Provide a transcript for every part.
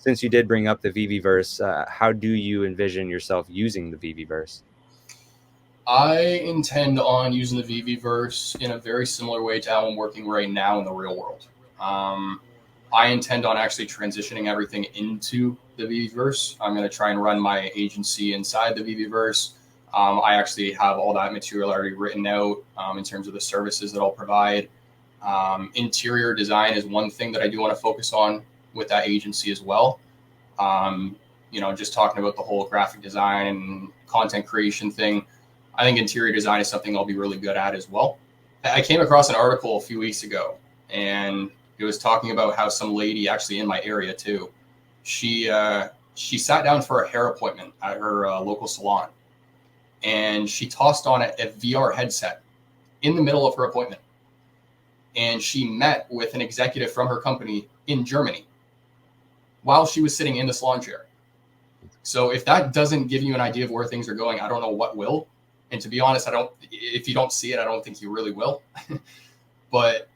since you did bring up the VeVeVerse, how do you envision yourself using the VeVeVerse? I intend on using the VeVeVerse in a very similar way to how I'm working right now in the real world. Um, I intend on actually transitioning everything into the VeVeVerse. I'm going to try and run my agency inside the VeVeVerse. I actually have all that material already written out in terms of the services that I'll provide. Interior design is one thing that I do want to focus on with that agency as well. Um, just talking about the whole graphic design and content creation thing. I think interior design is something I'll be really good at as well. I came across an article a few weeks ago, and it was talking about how some lady actually in my area too, she sat down for a hair appointment at her local salon, and she tossed on a VR headset in the middle of her appointment, and she met with an executive from her company in Germany while she was sitting in the salon chair. So if that doesn't give you an idea of where things are going, I don't know what will. And to be honest, if you don't see it, I don't think you really will. But,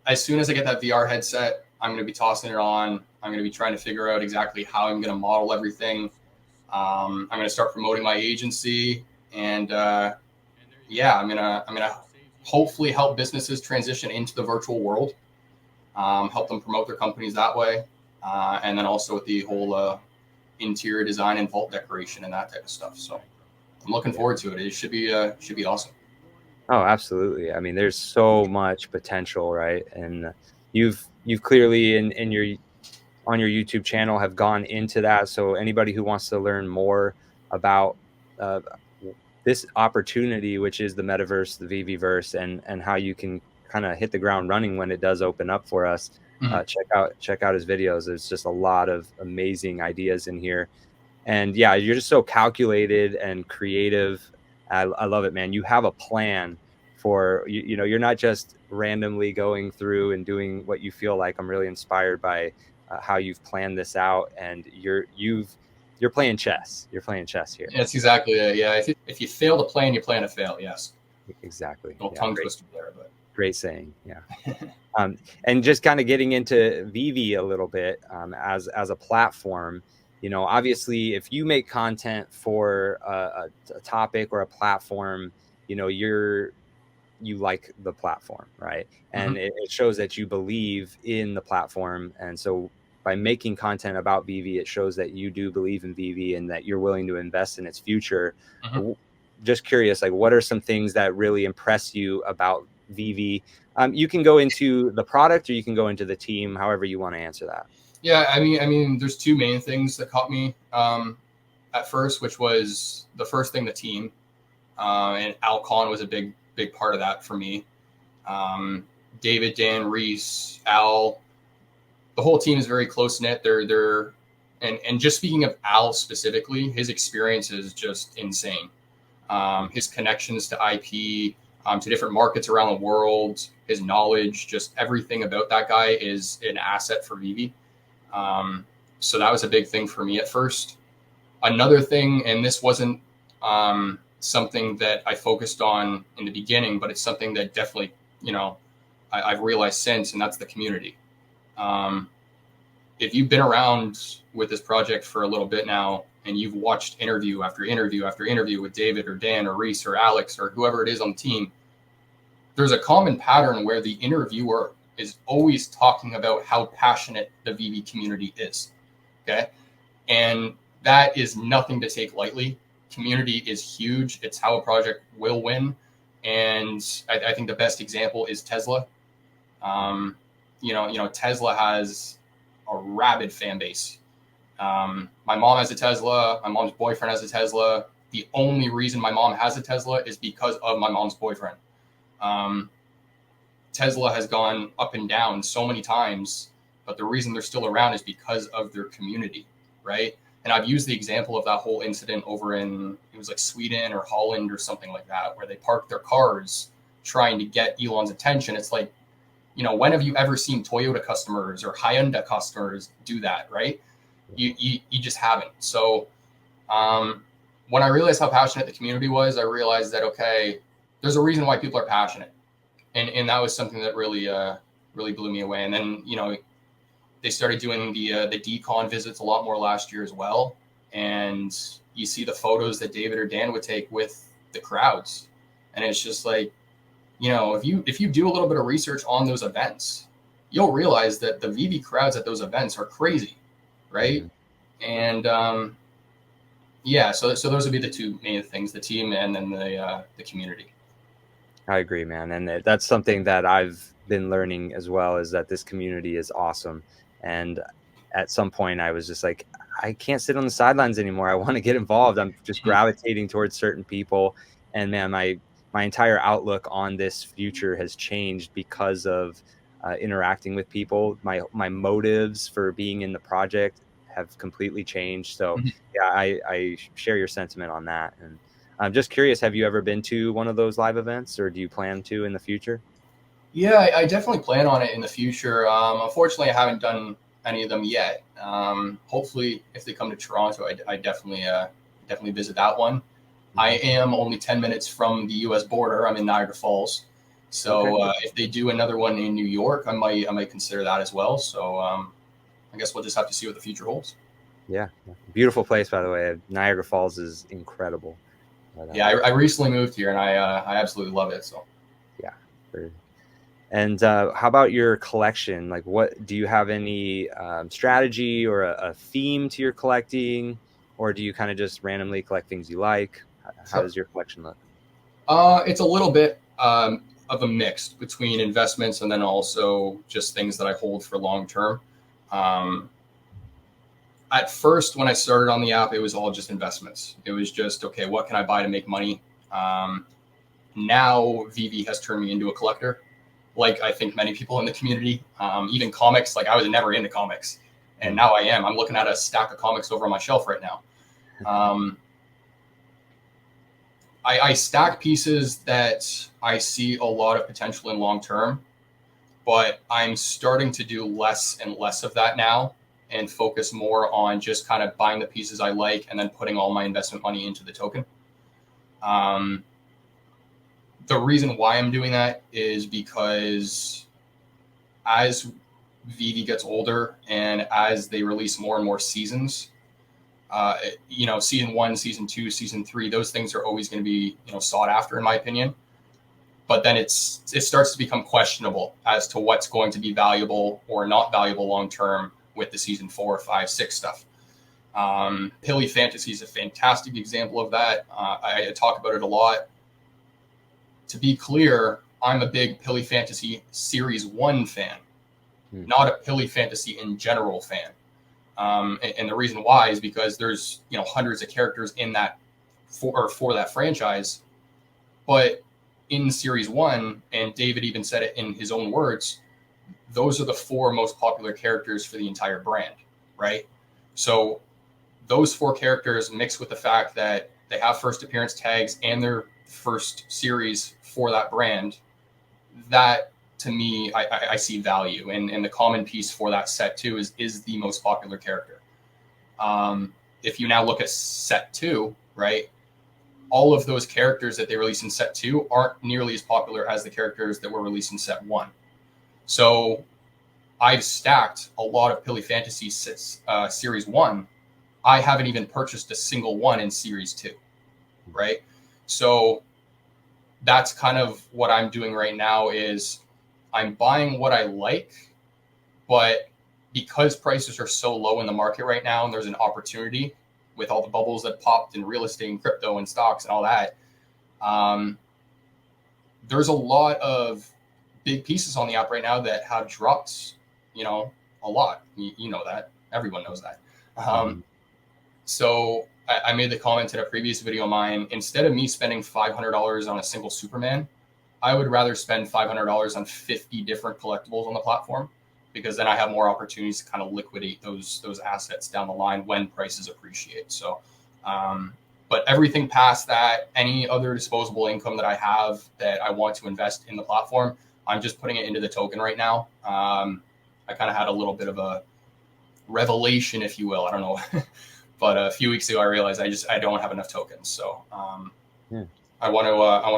as soon as I get that VR headset, I'm going to be tossing it on. I'm going to be trying to figure out exactly how I'm going to model everything. I'm going to start promoting my agency, and I'm going to hopefully help businesses transition into the virtual world, help them promote their companies that way. And then also with the whole interior design and vault decoration and that type of stuff. So I'm looking forward to it. It should be awesome. Oh, absolutely. I mean, there's so much potential, right? And you've clearly in your on your YouTube channel have gone into that. So anybody who wants to learn more about uh, this opportunity, which is the metaverse, the VeVeVerse, and how you can kind of hit the ground running when it does open up for us, Mm-hmm. check out his videos. There's just a lot of amazing ideas in here. And yeah, you're just so calculated and creative. I love it, man. You have a plan for you're not just randomly going through and doing what you feel like. I'm really inspired by how you've planned this out, and you're playing chess. You're playing chess here. That's exactly it. Yeah. If you fail to plan, you plan to fail. Yes. Exactly. No Yeah, tongue twister there, but great saying. Yeah. And just kind of getting into VeVe a little bit, as a platform. Obviously, if you make content for a topic or a platform, you like the platform, right? mm-hmm. And it shows that you believe in the platform. And so by making content about VeVe, it shows that you do believe in VeVe and that you're willing to invest in its future. Mm-hmm. Just curious, like, what are some things that really impress you about VeVe? You can go into the product or you can go into the team, however you want to answer that. Yeah. I mean, there's two main things that caught me at first, which was the first thing, the team, and Alcon was a big part of that for me. David, Dan, Reese, Al, the whole team is very close knit. And just speaking of Al specifically, his experience is just insane. His connections to IP, to different markets around the world, his knowledge, just everything about that guy is an asset for VeVe. So that was a big thing for me at first. Another thing, and this wasn't something that I focused on in the beginning, but it's something that definitely, I've realized since, and that's the community. If you've been around with this project for a little bit now, and you've watched interview after interview after interview with David or Dan or Reese or Alex or whoever it is on the team, there's a common pattern where the interviewer is always talking about how passionate the VeVe community is. Okay. And that is nothing to take lightly. Community is huge. It's how a project will win. And I think the best example is Tesla. Tesla has a rabid fan base. My mom has a Tesla. My mom's boyfriend has a Tesla. The only reason my mom has a Tesla is because of my mom's boyfriend. Tesla has gone up and down so many times, but the reason they're still around is because of their community, right? And I've used the example of that whole incident over in, it was like Sweden or Holland or something like that, where they parked their cars trying to get Elon's attention. It's like, when have you ever seen Toyota customers or Hyundai customers do that, right? You just haven't. So when I realized how passionate the community was, I realized that, okay, there's a reason why people are passionate. And that was something that really blew me away. And then, They started doing the decon visits a lot more last year as well, and you see the photos that David or Dan would take with the crowds, and it's just like, if you do a little bit of research on those events, you'll realize that the VeVe crowds at those events are crazy, right? Mhm. And yeah, so those would be the two main things: the team and then the community. I agree, man, and that's something that I've been learning as well, is that this community is awesome, and at some point, I was just like, "I can't sit on the sidelines anymore, I wanna get involved." I'm just gravitating towards certain people, and man, my entire outlook on this future has changed because of, interacting with people. My motives for being in the project have completely changed, so, yeah, I share your sentiment on that, and I'm just curious, have you ever been to one of those live events, or do you plan to in the future? Yeah, I definitely plan on it in the future. Unfortunately, I haven't done any of them yet. Hopefully, if they come to Toronto, I definitely visit that one. I Mhm. am only 10 minutes from the U.S. border. I'm in Niagara Falls, Okay. so if they do another one in New York, I might consider that as well. So I guess we'll just have to see what the future holds. Yeah, yeah. Beautiful place, by the way. Niagara Falls is incredible. But, Yeah, I recently moved here and I absolutely love it. So. yeah. For and, how about your collection? Like, what do you have any, strategy or a theme to your collecting, or do you kinda just randomly collect things you like? How So does your collection look? it's a little bit of a mix between investments and then also just things that I hold for long term. Um, at first, when I started on the app, it was all just investments. It was just, okay, what can I buy to make money? Um, Now, VeVe has turned me into a collector, like I think many people in the community. Even comics, like I was never into comics, and Hmm. now I am. I'm looking at a stack of comics over on my shelf right now. Um, I stack pieces that I see a lot of potential in long term, but I'm starting to do less and less of that now and focus more on just kind of buying the pieces I like and then putting all my investment money into the token. Um, the reason why I'm doing that is because as VeVe gets older and as they release more and more seasons, season one, season two, season three, those things are always going to be, sought after, in my opinion. But then it starts to become questionable as to what's going to be valuable or not valuable long term with the season 4, 5, 6 stuff. Pilly Fantasy is a fantastic example of that. I talk about it a lot. To be clear, I'm a big Pilly Fantasy Series 1 fan, Hmm. not a Pilly Fantasy in general fan. And the reason why is because there's hundreds of characters in that for that franchise, but in Series One, and David even said it in his own words, those are the four most popular characters for the entire brand, right? So those four characters mixed with the fact that they have first appearance tags and their first series for that brand, that to me, I see value. And the common piece for that set too is the most popular character. If you now look at set two, right, all of those characters that they released in set two aren't nearly as popular as the characters that were released in set one. So I've stacked a lot of Pilly Fantasy series one. I haven't even purchased a single one in series two, right? So that's kind of what I'm doing right now is I'm buying what I like, but because prices are so low in the market right now and there's an opportunity with all the bubbles that popped in real estate and crypto and stocks and all that, um, there's a lot of big pieces on the app right now that have dropped, a lot. You know that. Everyone knows that. Um, Mhm. so I made the comment in a previous video of mine. Instead of me spending $500 on a single Superman, I would rather spend $500 on 50 different collectibles on the platform because then I have more opportunities to kind of liquidate those assets down the line when prices appreciate. So, but everything past that, any other disposable income that I have that I want to invest in the platform, I'm just putting it into the token right now. I kind of had a little bit of a revelation, if you will. I don't know, but a few weeks ago I realized I don't have enough tokens. So I want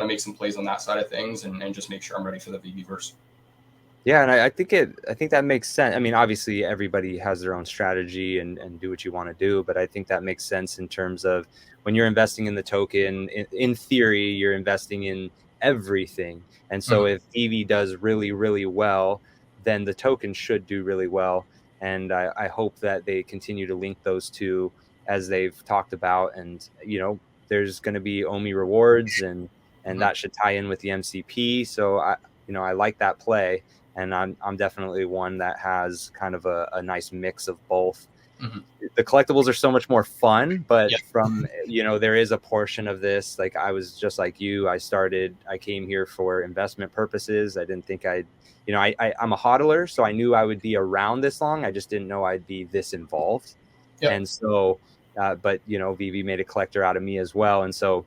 to make some plays on that side of things and just make sure I'm ready for the VeVe verse. Yeah, and I think that makes sense. I mean, obviously everybody has their own strategy and do what you want to do, but I think that makes sense in terms of when you're investing in the token, in theory, you're investing in everything. And so Mhm. if EV does really, really well, then the token should do really well. And I hope that they continue to link those two as they've talked about. And, there's going to be OMI rewards and Mhm. that should tie in with the MCP. So I like that play, and I'm definitely one that has kind of a nice mix of both. Mhm. The collectibles are so much more fun, but Yeah. there is a portion of this, like I was just like you. I came here for investment purposes. I didn't think I'm a hodler, so I knew I would be around this long. I just didn't know I'd be this involved. Yep. And so, but VV made a collector out of me as well. And so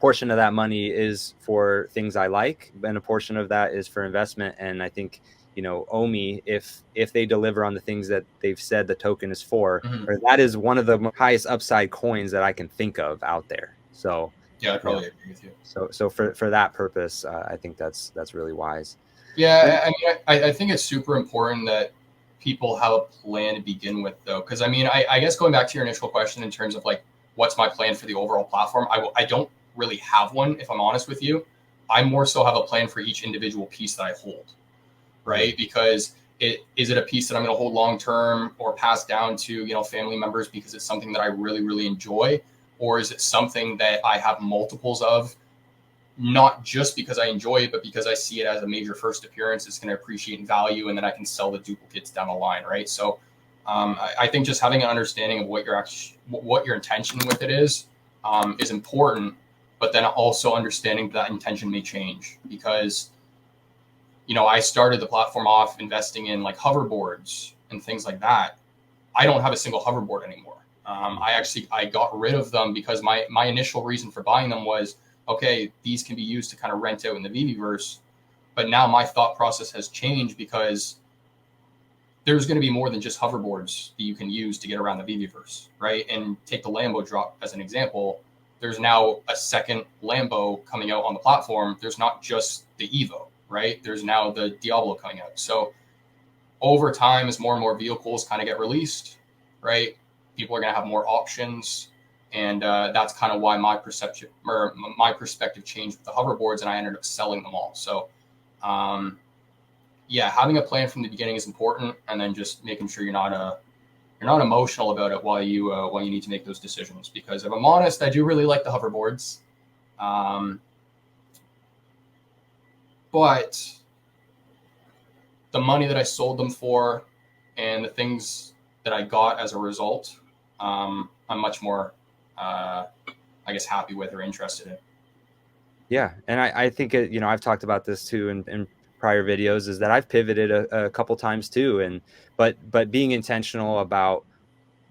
portion of that money is for things I like, and a portion of that is for investment. And I think, OMI, if they deliver on the things that they've said the token is for, Mhm. or that is one of the highest upside coins that I can think of out there. So, Yeah, I you know, probably agree with you. so for that purpose, I think that's really wise. And Yeah, I mean, I think it's super important that people have a plan to begin with, though, because I mean, I guess going back to your initial question in terms of like, what's my plan for the overall platform? I don't really have one, if I'm honest with you. I more so have a plan for each individual piece that I hold, mm, right? Because is it a piece that I'm going to hold long term or pass down to family members because it's something that I really really enjoy, or is it something that I have multiples of, not just because I enjoy it, but because I see it as a major first appearance. It's going to appreciate in value, and then I can sell the duplicates down the line, right? So, I think just having an understanding of what your intention with it is important, but then also understanding that intention may change because I started the platform off investing in like hoverboards and things like that. I don't have a single hoverboard anymore. I got rid of them because my initial reason for buying them was, okay, these can be used to kind of rent out in the VeVeverse. But now my thought process has changed because there's going to be more than just hoverboards that you can use to get around the VeVeverse, right? And take the Lambo drop as an example. There's now a second Lambo coming out on the platform. There's not just the Evo, right? There's now the Diablo coming out. So over time, as more and more vehicles kind of get released, right, people are going to have more options, and that's kind of why my perspective changed with the hoverboards, and I ended up selling them all. So, yeah, having a plan from the beginning is important, and then just making sure you're not emotional about it while you need to make those decisions. Because if I'm honest, I do really like the hoverboards, um, but the money that I sold them for and the things that I got as a result, I'm much more, I guess, happy with or interested in. yeah, and I think I've talked about this too in prior videos, is that I've pivoted a couple times too, and but being intentional about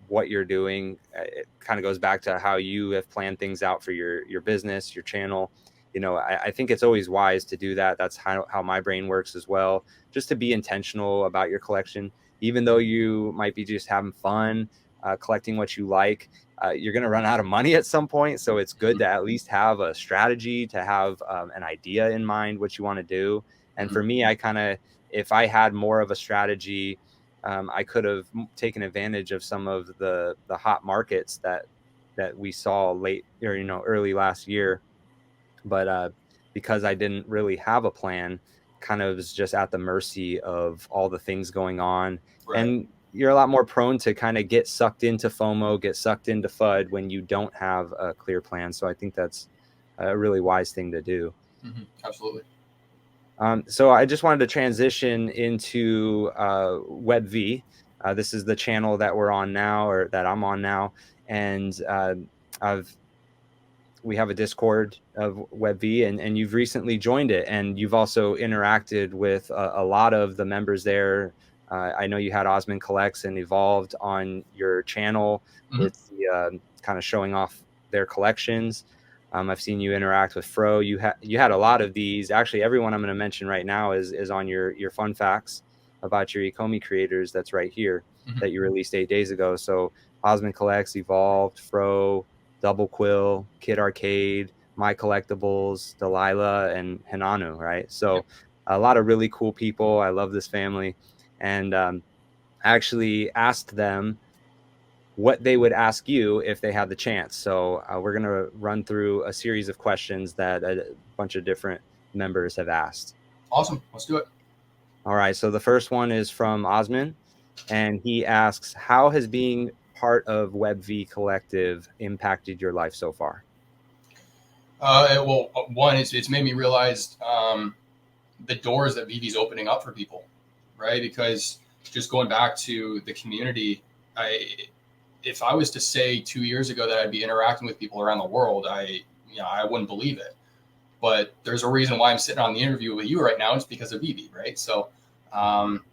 what you're doing, it kind of goes back to how you have planned things out for your business, your channel. I think it's always wise to do that. That's how my brain works as well, just to be intentional about your collection. Even though you might be just having fun, collecting what you like, you're going to run out of money at some point. So it's good to at least have a strategy, to have an idea in mind what you want to do. And Mm-hmm. for me, if I had more of a strategy, I could have taken advantage of some of the hot markets that we saw late, or early last year. But because I didn't really have a plan, kind of was just at the mercy of all the things going on. Right. And you're a lot more prone to kind of get sucked into FOMO, get sucked into FUD when you don't have a clear plan. So I think that's a really wise thing to do. Mm-hmm. Absolutely. So I just wanted to transition into WebV. This is the channel that we're on now, or that I'm on now, and I've we have a Discord of WebV, and you've recently joined it, and you've also interacted with a lot of the members there. I know you had Osmond Collects and Evolved on your channel Mm-hmm. with the kind of showing off their collections. I've seen you interact with Fro. You had a lot of these. Actually, everyone I'm going to mention right now is on your fun facts about your Ecomi creators. That's right here Mm-hmm. that you released 8 days ago. So Osmond Collects, Evolved, Fro, Double Quill, Kid Arcade, My Collectibles, Delilah, and Hinanu, right? So a lot of really cool people. I love this family. And I actually asked them what they would ask you if they had the chance. So we're going to run through a series of questions that a bunch of different members have asked. Awesome. Let's do it. All right. So the first one is from Osman, and he asks, how has being part of WebV Collective impacted your life so far? Well, one, it's made me realize the doors that VeVe's opening up for people, right? Because just going back to the community, if I was to say 2 years ago that I'd be interacting with people around the world, I wouldn't believe it. But there's a reason why I'm sitting on the interview with you right now. It's because of VeVe, right? So, um,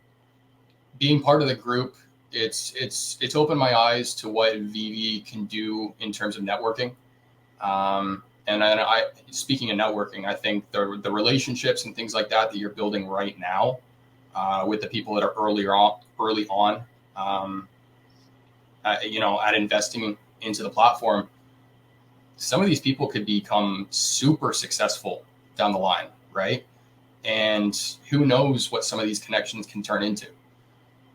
being part of the group, it's opened my eyes to what VeVe can do in terms of networking. And speaking of networking, I think the relationships and things like that you're building right now with the people that are early on, at investing into the platform, some of these people could become super successful down the line, right? And who knows what some of these connections can turn into.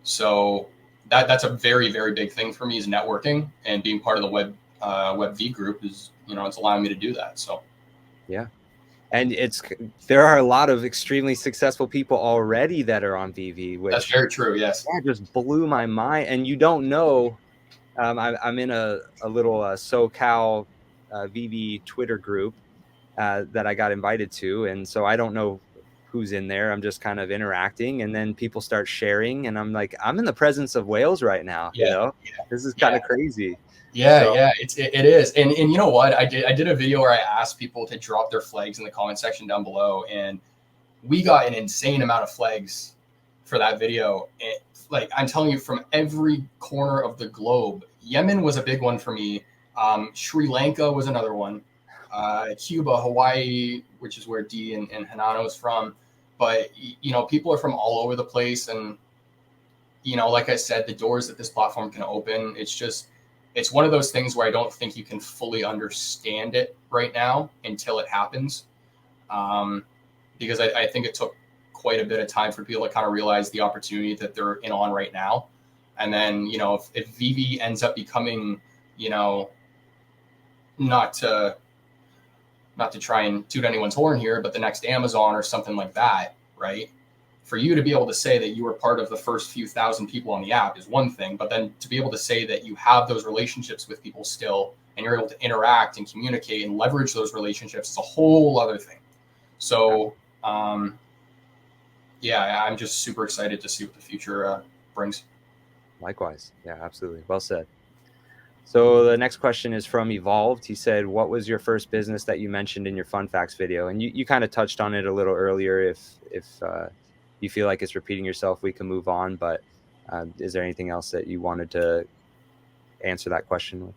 So that's a very, very big thing for me is networking, and being part of the WebV group is, it's allowing me to do that. So Yeah. And there are a lot of extremely successful people already that are on VeVe, that's which very true. Yes. that just blew my mind. And you don't know, I'm in a little SoCal VeVe Twitter group that I got invited to. And so I don't know who's in there. I'm just kind of interacting, and then people start sharing, and I'm like, I'm in the presence of whales right now, you Yeah. know? Yeah. This is kind Yeah. of crazy. Yeah, So yeah, it is, and you know what? I did a video where I asked people to drop their flags in the comment section down below, and we got an insane amount of flags for that video. Like I'm telling you, from every corner of the globe. Yemen was a big one for me. Sri Lanka was another one. Cuba, Hawaii, which is where D and Hanano is from. But people are from all over the place, and like I said, the doors that this platform can open, it's one of those things where I don't think you can fully understand it right now until it happens. Um, because I think it took quite a bit of time for people to kind of realize the opportunity that they're in on right now. And then, if VeVe ends up becoming, you know, not to not to try and toot anyone's horn here, but the next Amazon or something like that, right? For you to be able to say that you were part of the first few thousand people on the app is one thing, but then to be able to say that you have those relationships with people still, and you're able to interact and communicate and leverage those relationships is a whole other thing. So, yeah, I'm just super excited to see what the future brings. likewise. Yeah, absolutely. Well said. So the next question is from Evolved. He said, what was your first business that you mentioned in your fun facts video? And you kind of touched on it a little earlier. If you feel like it's repeating yourself, we can move on. But is there anything else that you wanted to answer that question with?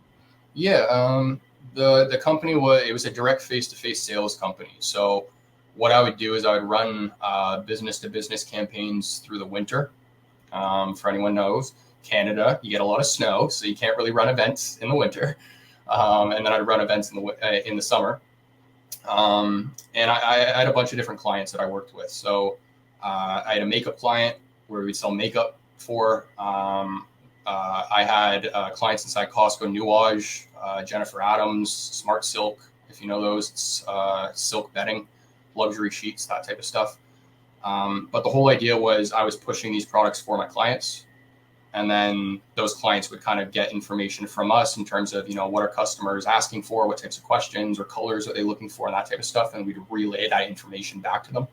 Yeah, the company was a direct face-to-face sales company. So what I would do is I would run business-to-business campaigns through the winter. For anyone knows, Canada, you get a lot of snow, so you can't really run events in the winter. And then I'd run events in the summer. And I had a bunch of different clients that I worked with. So I had a makeup client where we'd sell makeup for. I had clients inside Costco, Nuage, Jennifer Adams, Smart Silk, if you know those. It's silk bedding, luxury sheets, that type of stuff. But the whole idea was I was pushing these products for my clients, and then those clients would kind of get information from us in terms of what are customers asking for, what types of questions or colors are they looking for, and that type of stuff, and we'd relay that information back to them.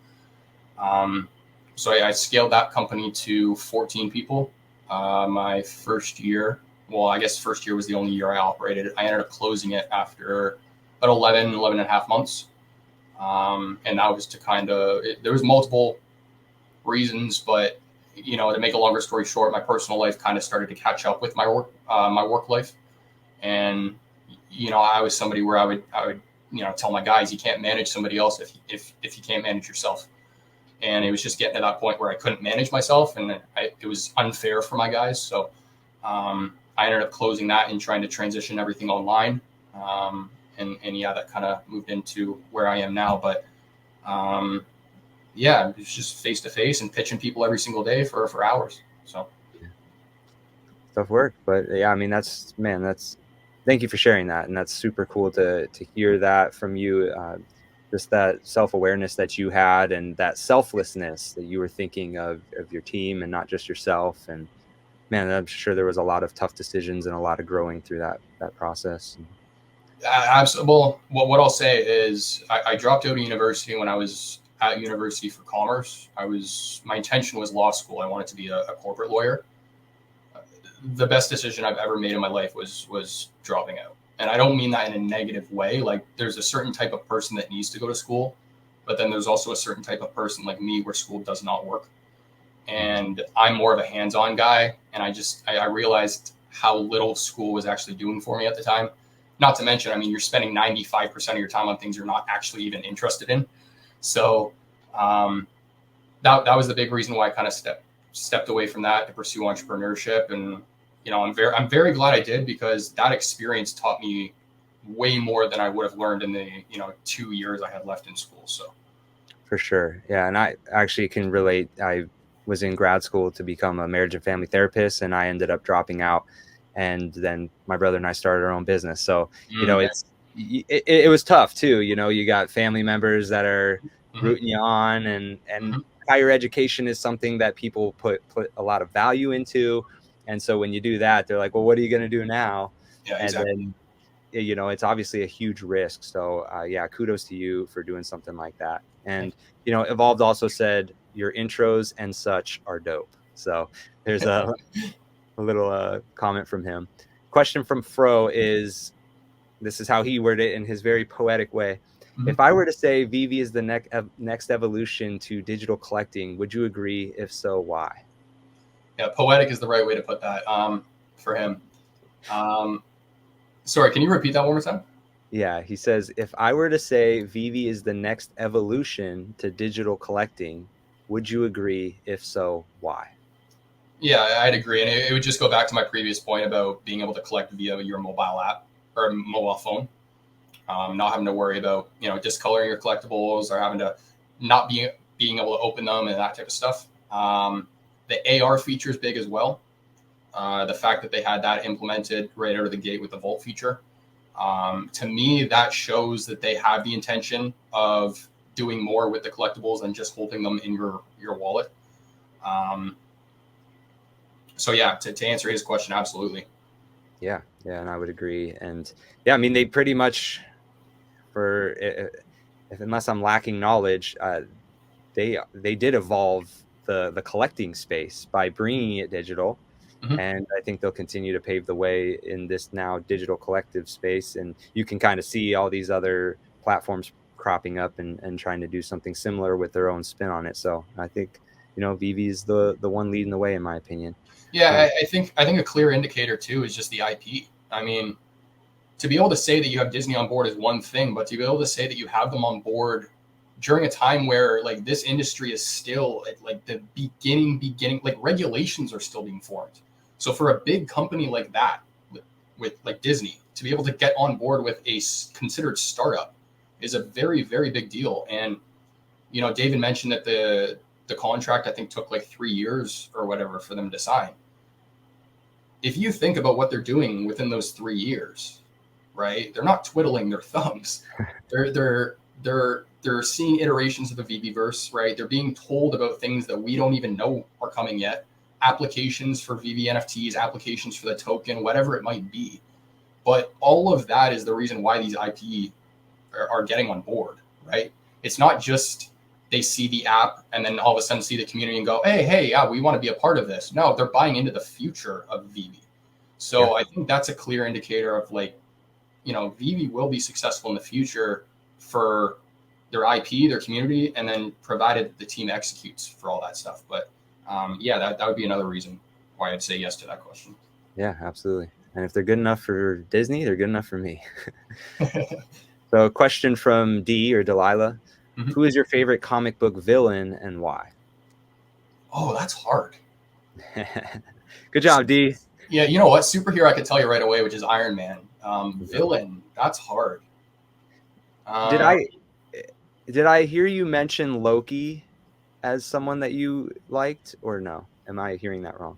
So I scaled that company to 14 people. My first year, well, I guess first year was the only year I operated. I ended up closing it after about 11 and a half months. And that was to there was multiple reasons, but to make a longer story short, my personal life kind of started to catch up with my work life. And, I was somebody where I would, tell my guys, you can't manage somebody else if you can't manage yourself. And it was just getting to that point where I couldn't manage myself, and it was unfair for my guys. So I ended up closing that and trying to transition everything online. And yeah, that kind of moved into where I am now. But yeah, it's just face to face and pitching people every single day for hours. So Tough work, but yeah, I mean, that's, man, that's, thank you for sharing that. And that's super cool to hear that from you. Just that self-awareness that you had, and that selflessness that you were thinking of your team and not just yourself. And man, I'm sure there was a lot of tough decisions and a lot of growing through that process. absolutely. Well, what I'll say is I dropped out of university when I was at university for commerce. My intention was law school. I wanted to be a corporate lawyer. The best decision I've ever made in my life was dropping out. And I don't mean that in a negative way. Like there's a certain type of person that needs to go to school, but then there's also a certain type of person like me where school does not work. And I'm more of a hands-on guy. And I realized how little school was actually doing for me at the time. Not to mention, I mean, you're spending 95% of your time on things you're not actually even interested in. So um, that was the big reason why I kind of stepped away from that to pursue entrepreneurship. And I'm very glad I did, because that experience taught me way more than I would have learned in the 2 years I had left in school. So For sure. Yeah. And I actually can relate. I was in grad school to become a marriage and family therapist, and I ended up dropping out. And then my brother and I started our own business. So, yeah. it was tough too. You got family members that are Mm-hmm. rooting you on, and Mm-hmm. higher education is something that people put a lot of value into. And so when you do that, they're like, well, what are you going to do now? Yeah, And exactly. then, it's obviously a huge risk. So yeah, kudos to you for doing something like that. And Evolved also said your intros and such are dope. So there's a little comment from him. Question from Fro is, this is how he worded it in his very poetic way. Mm-hmm. If I were to say VeVe is the next evolution to digital collecting, would you agree? If so, why? Yeah, poetic is the right way to put that for him. Um, Sorry, can you repeat that one more time? Yeah, he says, if I were to say VeVe is the next evolution to digital collecting, would you agree? If so, why? Yeah, I'd agree, and it would just go back to my previous point about being able to collect via your mobile app or mobile phone, not having to worry about discoloring your collectibles or having to not being able to open them and that type of stuff. The AR feature is big as well. The fact that they had that implemented right out of the gate with the Vault feature, to me, that shows that they have the intention of doing more with the collectibles than just holding them in your wallet. Um, so yeah, to answer his question, absolutely. Yeah, yeah, and I would agree. And yeah, I mean, they pretty much, for if unless I'm lacking knowledge, they did evolve the collecting space by bringing it digital. Mm-hmm. And I think they'll continue to pave the way in this now digital collective space. And you can kind of see all these other platforms cropping up and trying to do something similar with their own spin on it. So I think, VeVe is the one leading the way, in my opinion. Yeah, I think a clear indicator too is just the IP. I mean, to be able to say that you have Disney on board is one thing, but to be able to say that you have them on board during a time where like this industry is still at like the beginning, like regulations are still being formed. So for a big company like that, with like Disney, to be able to get on board with a considered startup is a very very big deal. And David mentioned that the contract I think took like 3 years or whatever for them to sign. If you think about what they're doing within those 3 years, right? They're not twiddling their thumbs. They're seeing iterations of the VeVeverse, right? They're being told about things that we don't even know are coming yet. Applications for VeVe NFTs, applications for the token, whatever it might be. But all of that is the reason why these IP are getting on board, right? It's not just they see the app and then all of a sudden see the community and go, hey, yeah, we want to be a part of this. No, they're buying into the future of VeVe. Yeah. So I think that's a clear indicator of like, VeVe will be successful in the future for their IP, their community, and then provided the team executes for all that stuff. But yeah, that would be another reason why I'd say yes to that question. Yeah, absolutely. And if they're good enough for Disney, they're good enough for me. So a question from D, or Delilah. Mm-hmm. Who is your favorite comic book villain and why? Oh, that's hard. Good job, D. Yeah, you know what? Superhero, I could tell you right away, which is Iron Man. Villain, that's hard. Did Um, I did I hear you mention Loki? as someone that you liked, or no? Am I hearing that wrong?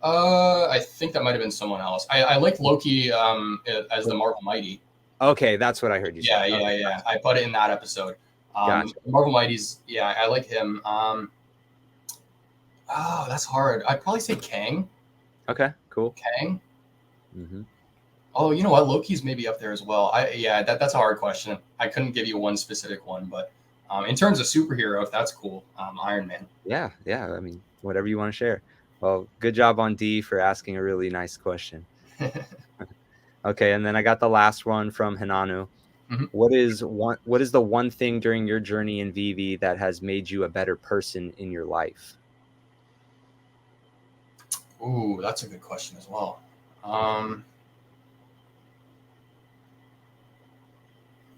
I think that might have been someone else. I like Loki as the Marvel Mighty. Okay, that's what I heard you say. Yeah, Okay, yeah, yeah. I put it in that episode. gotcha. Marvel Mighty's, yeah, I like him. Oh, that's hard. I'd probably say Kang. Okay, cool. Kang. Hmm. Oh, you know what? Loki's maybe up there as well. Yeah, that's a hard question. I couldn't give you one specific one, but in terms of superhero, if that's cool, Iron Man. Yeah, yeah. I mean, whatever you want to share. Well, good job on D for asking a really nice question. Okay, and then I got the last one from Hinanu. Mhm. What is the one thing during your journey in VeVe that has made you a better person in your life? Ooh, that's a good question as well. Um,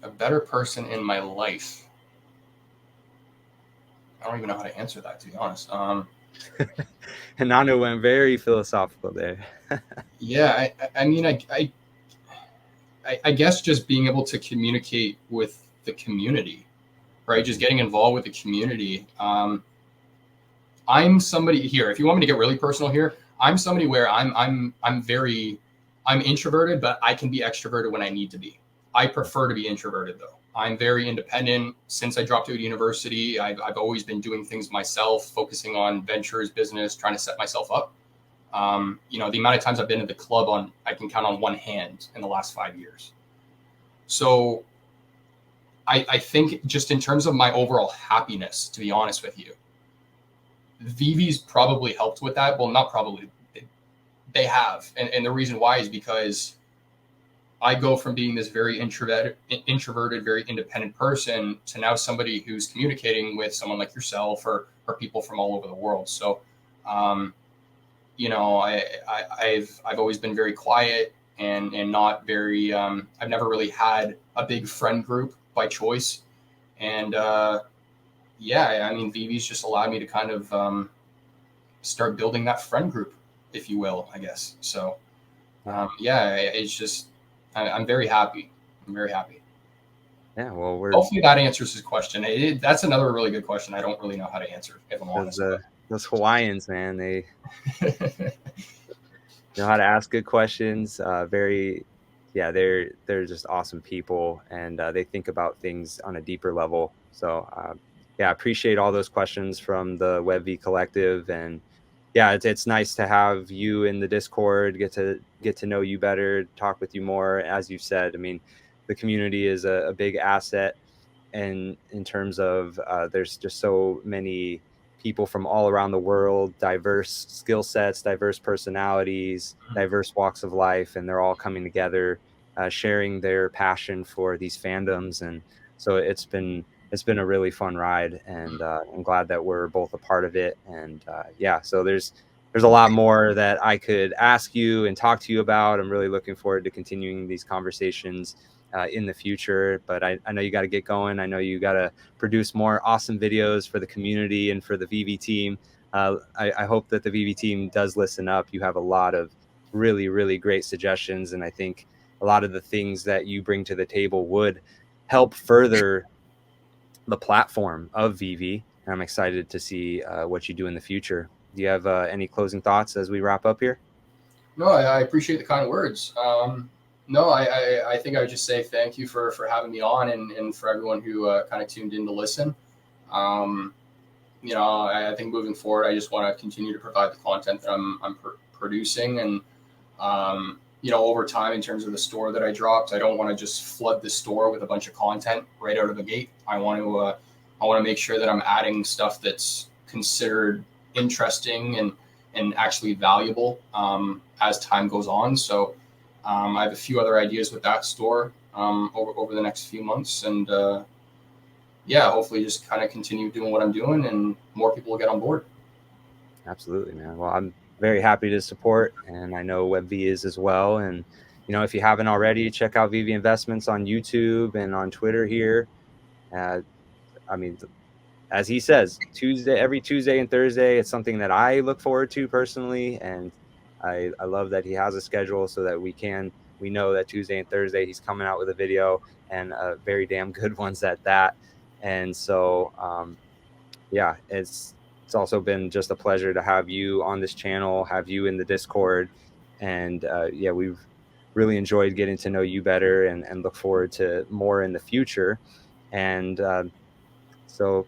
a better person in my life. I don't even know how to answer that, to be honest. Hinanu went very philosophical there. Yeah, I mean, I guess just being able to communicate with the community, right? Just Mhm. getting involved with the community. I'm somebody here. If you want me to get really personal here, I'm somebody where I'm introverted, but I can be extroverted when I need to be. I prefer to be introverted though. I'm very independent. Since I dropped out of university, I've always been doing things myself, focusing on ventures, business, trying to set myself up. The amount of times I've been to the club I can count on one hand in the last 5 years. So I think just in terms of my overall happiness, to be honest with you, VeVe's probably helped with that. Well, not probably. They have, and the reason why is because I go from being this very introverted, very independent person to now somebody who's communicating with someone like yourself or people from all over the world. So, um, I've always been very quiet and not very. I've never really had a big friend group by choice, and yeah, I mean, VeVe's just allowed me to kind of start building that friend group, if you will, I guess. So, Yeah. yeah, it's just, I'm very happy. I'm very happy. Yeah, well, we're Hopefully that answers his question. That's another really good question. I don't really know how to answer, if I'm those honest. uh, those Hawaiians, man, they But know how to ask good questions. Yeah, they're just awesome people, and they think about things on a deeper level. So, yeah, I appreciate all those questions from the WebV Collective, and yeah, it's nice to have you in the Discord, get to know you better, talk with you more. As you said, I mean, the community is a big asset, and in terms of there's just so many people from all around the world, diverse skill sets, diverse personalities, diverse walks of life, and they're all coming together, sharing their passion for these fandoms. And so it's been a really fun ride, and I'm glad that we're both a part of it. And yeah, so there's a lot more that I could ask you and talk to you about. I'm really looking forward to continuing these conversations in the future. But I know you got to get going. I know you got to produce more awesome videos for the community and for the VeVe team. I hope that the VeVe team does listen up. You have a lot of really, really great suggestions. And I think a lot of the things that you bring to the table would help further the platform of VeVe. And I'm excited to see what you do in the future. Do you have any closing thoughts as we wrap up here? no, I appreciate the kind words. No, I think I would just say thank you for having me on and for everyone who kind of tuned in to listen. Um, I think moving forward, I just want to continue to provide the content that I'm producing, and over time, in terms of the store that I dropped, I don't want to just flood the store with a bunch of content right out of the gate. I want to make sure that I'm adding stuff that's considered interesting and actually valuable as time goes on. So I have a few other ideas with that store over the next few months, and yeah, hopefully just kind of continue doing what I'm doing, and more people will get on board. Absolutely, man. Well, I'm very happy to support, and I know WebV is as well. And if you haven't already, check out VeVe Investments on YouTube and on Twitter here. Uh, I mean, as he says, every Tuesday and Thursday, it's something that I look forward to personally, and I love that he has a schedule so that we know that Tuesday and Thursday he's coming out with a video, and very damn good ones at that. And so yeah, it's also been just a pleasure to have you on this channel, have you in the Discord, and yeah, we've really enjoyed getting to know you better, and look forward to more in the future. And so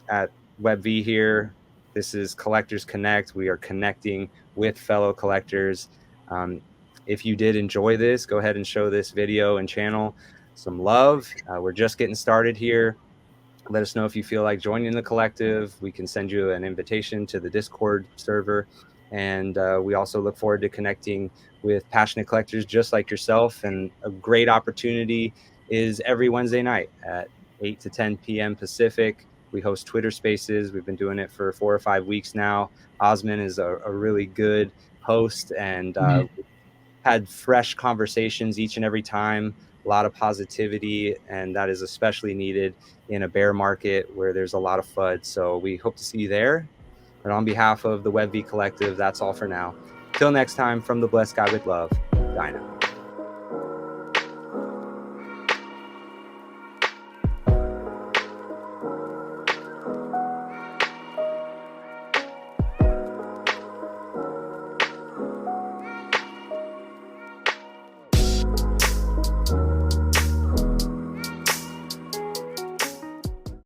at WebV here, this is Collectors Connect. We are connecting with fellow collectors. Um, if you did enjoy this, go ahead and show this video and channel some love. We're just getting started here. Let us know if you feel like joining the collective. We can send you an invitation to the Discord server. And we also look forward to connecting with passionate collectors just like yourself. And a great opportunity is every Wednesday night at 8 to 10 p.m. Pacific. We host Twitter Spaces. We've been doing it for 4 or 5 weeks now. Osman is a really good host, and Mhm. had fresh conversations each and every time, a lot of positivity, and that is especially needed in a bear market where there's a lot of FUD. So we hope to see you there. And on behalf of the WebV Collective, that's all for now. Till next time, from the Blessed Guy with Love, Dino.